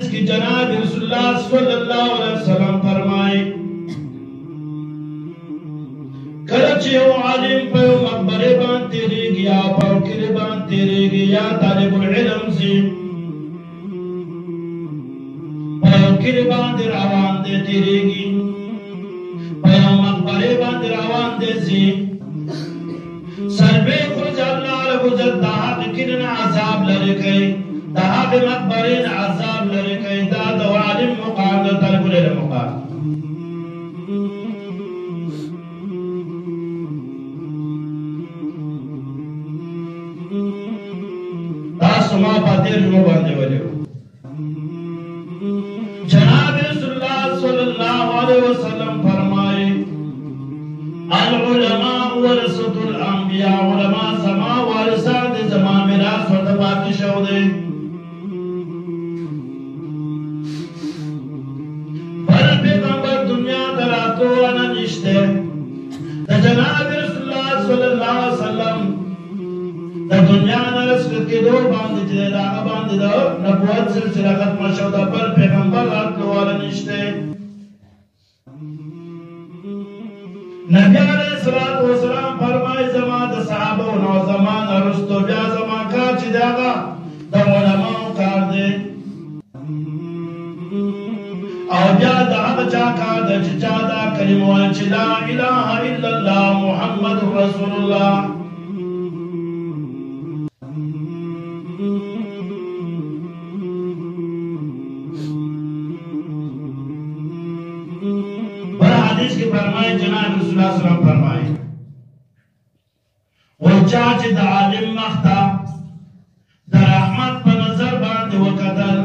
कि जनाब रसूलुल्लाह सल्लल्लाहु अलैहि वसल्लम फरमाए करच यो आलिम पे मकबरे बान तेरे गया पौकिर बान तेरे गया तालिबुल इल्म से पौकिर बान रावान दे तेरे गी पे मकबरे बान रावान दे से सर्वे खुद अल्लाह गुजर दाह किरना अजाब लरे गए दाह बे मकबरे अजाब लरे गए दा दवालिम मुकाम तालिबुल इल्म मुकाम समा पाते जुमा बांधे वाले हो जनाब रसूलुल्लाह सल्लल्लाहु अलैहि वसल्लम फरमाए अल उलमा वरसतुल अंबिया उलमा समा वारिसात जमा मिरास व बाकी शौदे पर पैगंबर दुनिया दरातो अन निश्ते जनाब रसूलुल्लाह सल्लल्लाहु अलैहि वसल्लम दुनिया नरस के दो बांध जे रागा बांध दो नबुवत सिलसिला खत्म शौदा पर पैगंबर रात वाला निश्ते नबी अलैहिस्सलातु वस्सलाम फरमाए जमात सहाबा नो जमान अरस्तो ब्या जमा का चिदागा द उलमा कार दे और ब्या दा बचा का द चिदा कलिमा ला इलाहा इल्लल्लाह मुहम्मदुर रसूलुल्लाह फरमाए जनाब रसूलुल्लाह सल्लल्लाहु अलैहि वसल्लम फरमाए वो चाच द आलिम मख्ता द रहमत पर नजर बांध वकदर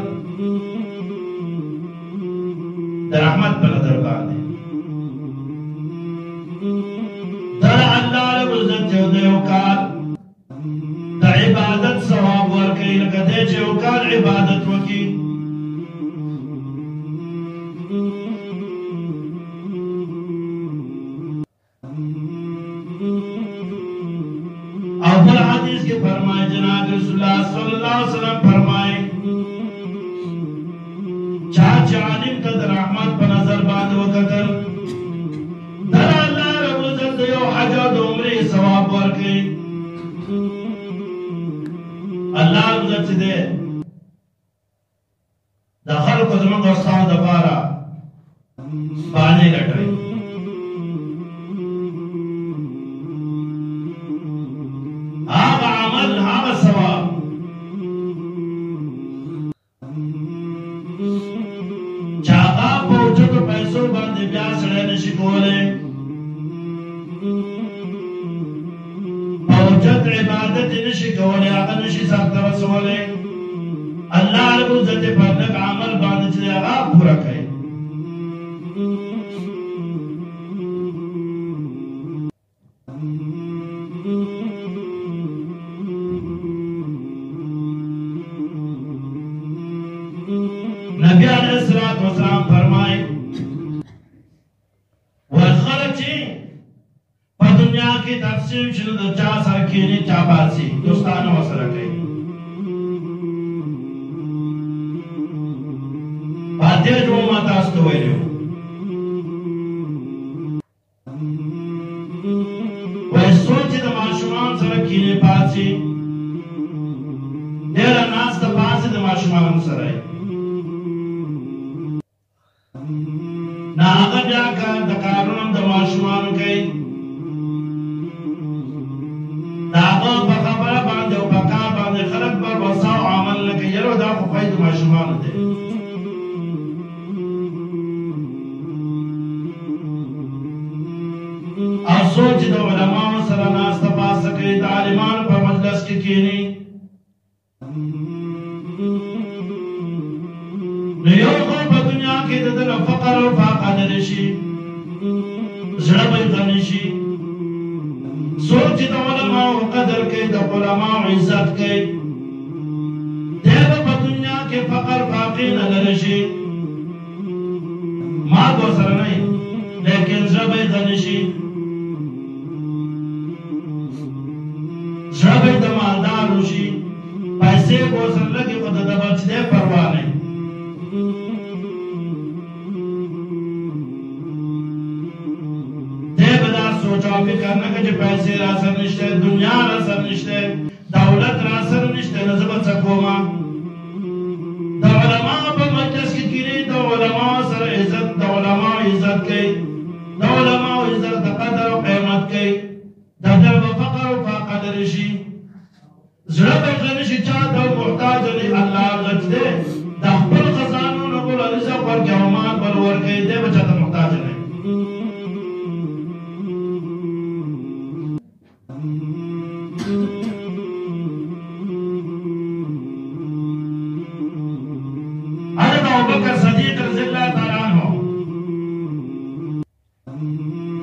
द रहमत पर नजर बांध दर अल्लाह रब इज्जत जो दे औकात द इबादत सवाब वर के लकदे जो औकात इबादत वकी फरमाए जनाब रसूलुल्लाह सल्लल्लाहु अलैहि वसल्लम फरमाए चाच आलिम का रहमत पर नजर बांध वकदर दर अल्लाह रब इज्जत यो हज और उम्रे सवाब वर के अल्लाह इज्जत दे दखल को जमा दोस्तान दबारा बाने लटई इबादत नशी कवले आगा नशी साथ रसोले अल्लाह रब इज्जत पर नक अमल बांध छे आगा पूरा करे नबी अलैहिस्सलातु वस्सलाम फरमाए व खरची दुनिया की तफसील शुरू चा सरकीनी चाबासी दोस्ताना वसरा कई बातें जो मातास्तो वेलो वह सोच द माशुमान सरकीनी पासी देरा नास द पासी द माशुमान सराय ना आगा जाका द कारुणम द माशुमान कई दागो बखबरा बांधे बका बांधे खलक पर वसाओ अमल लगे यरो दा को फायद माशुमान दे और सोच दो उलमाओं सरा नास तपा सके तालिमान पर मजलिस की कीनी नियो को दुनिया की ददन फकर और फाका नरिशी जड़बई तनिशी सोच द उलमाओ कदर के द उलमाओ इज्जत के देव दुनिया के फकर फाकी न लरशी मां को सर नहीं लेकिन जबे तनिशी जबे दमादार रुशी पैसे को सर लगे को दबच दे परवाह नहीं چا فکر نه کوي چې پیسې راسره نشته دنیا راسره نشته دولت راسره نشته نو زه به څه کومه د علماء په مجلس کې کینې د علماء سره عزت د علماء عزت کوي د علماء عزت د قدر او قیمت کوي د دې په فقر او فاقه لري شي زړه به غني شي چا د محتاج دی الله غچ دی د خپل خزانو نه بل رزق ورکړي او مال بل ورکړي دی بچا ته محتاج نه حضرت ابوبکر صدیق رضی الله تعالی عنہ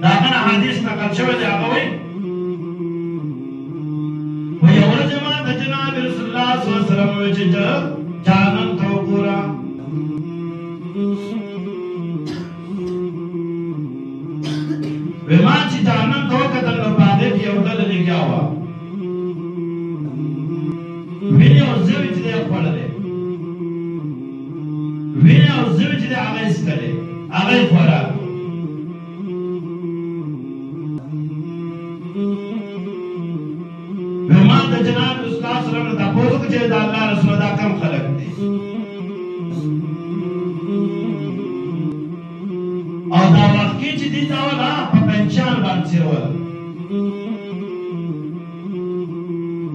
دا غن حدیث نقل شوی دی هغه وایي وایي ورځ ما د جناب رسول الله صلی الله علیه وسلم چې جانان تو ګورا وما چې جانان تو کتل نو باندې یو دل لګیاوه ویني او زوی چې خپلله ویني او زوی چې هغه اسکره هغه خورا وما د جناب رسول الله صلی الله علیه وسلم ته پوښتنه چې د الله رسول دا کم خلق دي او دا وخت کې چې دي دا ولا په پنځان باندې ول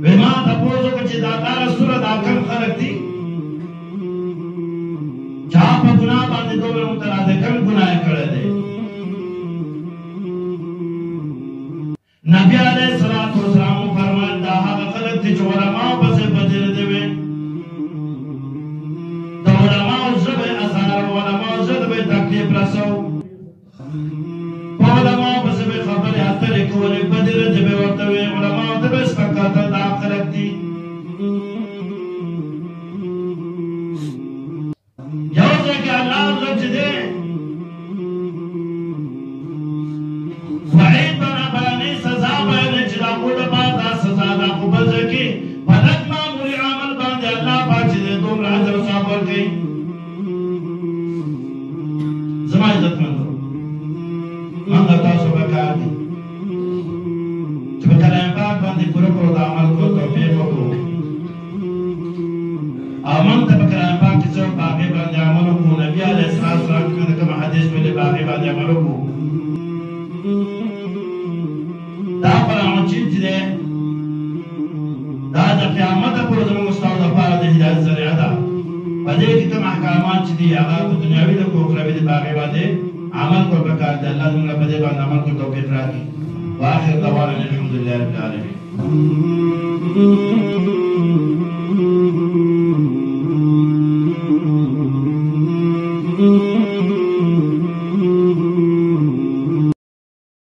وما ته پوښتنه چې د الله رسول دا کم خلق دي چا په ګناه باندې دوه متراده کم ګناه کړی دی نبی علیہ الصلوۃ والسلام فرمایي دا هغه خلک چې علماء په څه بدل دی وي دا علماء زبې اثر علماء زبې تکلیف رسو علماء په څه خبره اترې کولې بدل دی ورته وي علماء د بس فقط دا خلک دي یو ځکه الله غږ دی وعید بنا بیانې سزا بیانې چې دا خو د بعد سزا دا خو بل ځکه په لږ معمولي عمل باندې الله پاک چې دومره اجر او ثواب ورکوي زما عزتمندو موږ تاسو به کار دي چې په کلام پاک باندې پوره پوره د عمل کولو توفیق وکړو او موږ ته په کلام پاک کې څو باغې باندې عمل وکړو نبي علیه السلام کې کوم حدیث ویلي باغې باندې عمل وکړو دا پرامو چې دې دا د قیامت پر زموږ استاد لپاره د هدایت ذریعہ ده په دې کې کوم احکامات چې دي هغه په دنیاوي او اخروی د باغې باندې عمل کول پکار دی الله دې موږ په دې باندې عمل کول توفیق راکړي واخر دعوانا الحمدلله رب العالمین